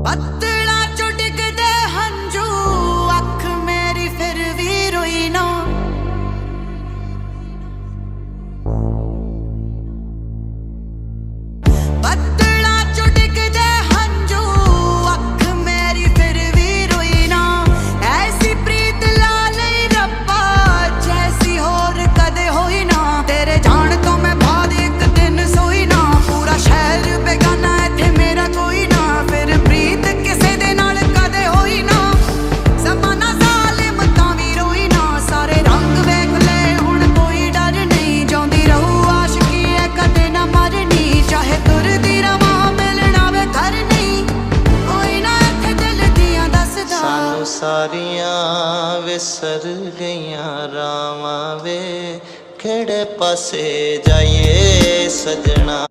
ਬੱਦਲਾਂ ਚੋਂ ਡਿੱਗਦੇ ਹੰਝੂ, ਅੱਖ ਮੇਰੀ ਫਿਰ ਵੀ ਰੋਈ ਨਾ। ਬੱਦਲਾਂ ਚੋਂ ਡਿੱਗਦੇ ਹੰਝੂ, ਅੱਖ ਮੇਰੀ ਫਿਰ ਵੀ ਰੋਈ ਨਾ। ਐਸੀ ਪ੍ਰੀਤ ਲਾ ਲਈ ਰੱਬਾ, ਜੈਸੀ ਹੋਰ ਕਦੇ ਹੋਈ ਨਾ। ਤੇਰੇ ਜਾਣ ਤੋਂ ਮੈਂ ਬਾਅਦ ਇੱਕ ਦਿਨ ਸੋਈ ਨਾ। ਪੂਰਾ ਸ਼ਹਿਰ ਬੇਗਾਨਾ ਇੱਥੇ ਮੇਰਾ ਕੋਈ ਨਾ। ਫਿਰ ਪ੍ਰੀਤ ਕਿਸੇ ਦੇ ਨਾਲ ਕਦੇ ਹੋਈ ਨਾ। ਜ਼ਮਾਨਾ ਜ਼ਾਲਿਮ ਤਾਂ ਵੀ ਰੋਈ ਨਾ। ਸਾਰੇ ਰੰਗ ਵੇਖ ਲੈ ਹੁਣ ਕੋਈ ਡਰ ਨਹੀਂ। ਜਿਉਂਦੀ ਰਹੂ ਆਸ਼ਕੀ ਹੈ ਕਦੇ ਨਾ ਮਰਨੀ। ਚਾਹੇ ਤੁਰਦੀ ਰਵਾਂ ਮਿਲਣਾ ਵੇ ਘਰ ਨਹੀਂ। ਕੋਈ ਨਾ ਇੱਥੇ ਦਿਲ ਦੀਆਂ ਦੱਸਦਾ। ਸਾਨੂੰ ਸਾਰੀਆਂ ਵਿਸਰ ਗਈਆਂ ਰਾਵਾਂ ਵੇ, ਕਿਹੜੇ ਪਾਸੇ ਜਾਈਏ ਸਜਣਾ।